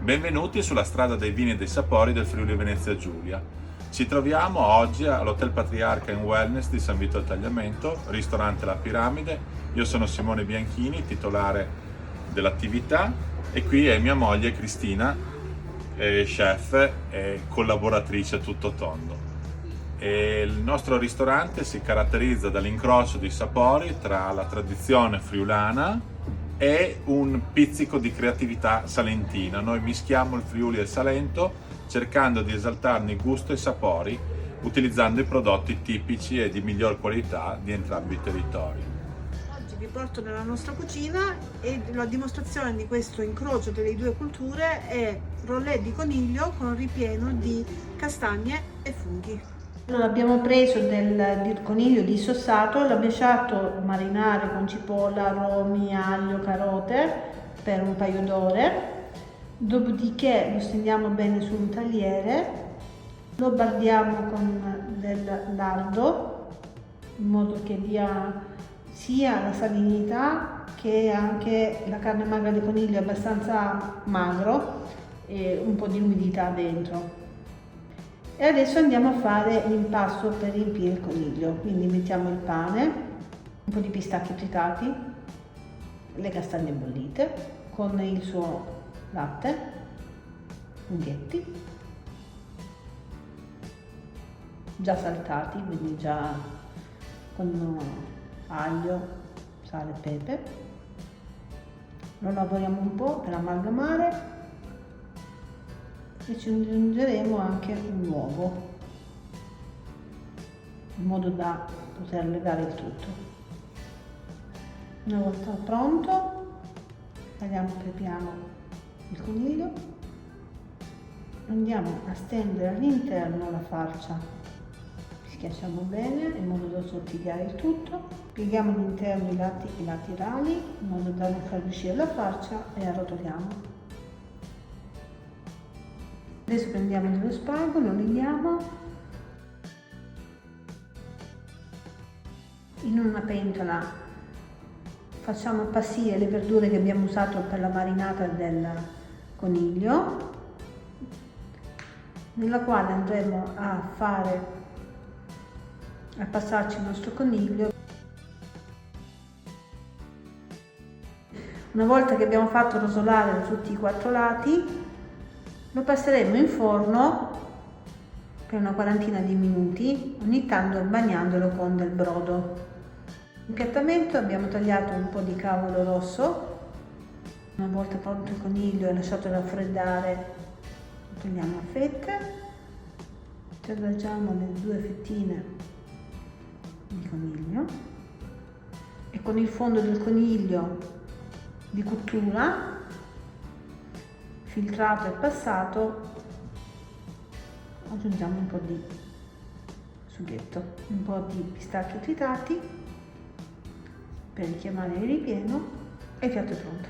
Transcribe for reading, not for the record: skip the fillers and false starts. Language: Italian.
Benvenuti sulla strada dei vini e dei sapori del Friuli Venezia Giulia. Ci troviamo oggi all'Hotel Patriarca in Wellness di San Vito al Tagliamento, ristorante La Piramide. Io sono Simone Bianchini, titolare dell'attività, e qui è mia moglie Cristina, chef e collaboratrice a tutto tondo. E il nostro ristorante si caratterizza dall'incrocio di sapori tra la tradizione friulana e un pizzico di creatività salentina. Noi mischiamo il Friuli e il Salento cercando di esaltarne gusto e sapori utilizzando i prodotti tipici e di miglior qualità di entrambi i territori. Oggi vi porto nella nostra cucina e la dimostrazione di questo incrocio delle due culture è rollè di coniglio con ripieno di castagne e funghi. Allora, abbiamo preso del coniglio dissossato, l'abbiamo lasciato marinare con cipolla, aromi, aglio, carote per un paio d'ore, dopodiché lo stendiamo bene su un tagliere, lo bardiamo con del lardo in modo che dia sia la salinità che anche la carne magra di coniglio è abbastanza magro e un po' di umidità dentro. E adesso andiamo a fare l'impasto per riempire il coniglio, quindi mettiamo il pane, un po' di pistacchi tritati, le castagne bollite con il suo latte, funghetti, già saltati, quindi già con aglio, sale e pepe. Lo lavoriamo un po' per amalgamare e ci aggiungeremo anche un uovo in modo da poter legare il tutto. Una volta pronto tagliamo per piano il coniglio, andiamo a stendere all'interno la farcia, schiacciamo bene in modo da sottigliare il tutto, pieghiamo all'interno i lati rali in modo da non far uscire la farcia e arrotoliamo. Adesso prendiamo dello spago, lo liviamo in una pentola, facciamo appassire le verdure che abbiamo usato per la marinata del coniglio, nella quale andremo a passarci il nostro coniglio. Una volta che abbiamo fatto rosolare da tutti i quattro lati, lo passeremo in forno per una quarantina di minuti, ogni tanto bagnandolo con del brodo. Impiattamento: abbiamo tagliato un po' di cavolo rosso, una volta pronto il coniglio e lasciato raffreddare, lo tagliamo a fette, ci adagiamo le due fettine di coniglio e con il fondo del coniglio di cottura filtrato e passato aggiungiamo un po' di sughetto, un po' di pistacchi tritati per richiamare il ripieno e il piatto è pronto.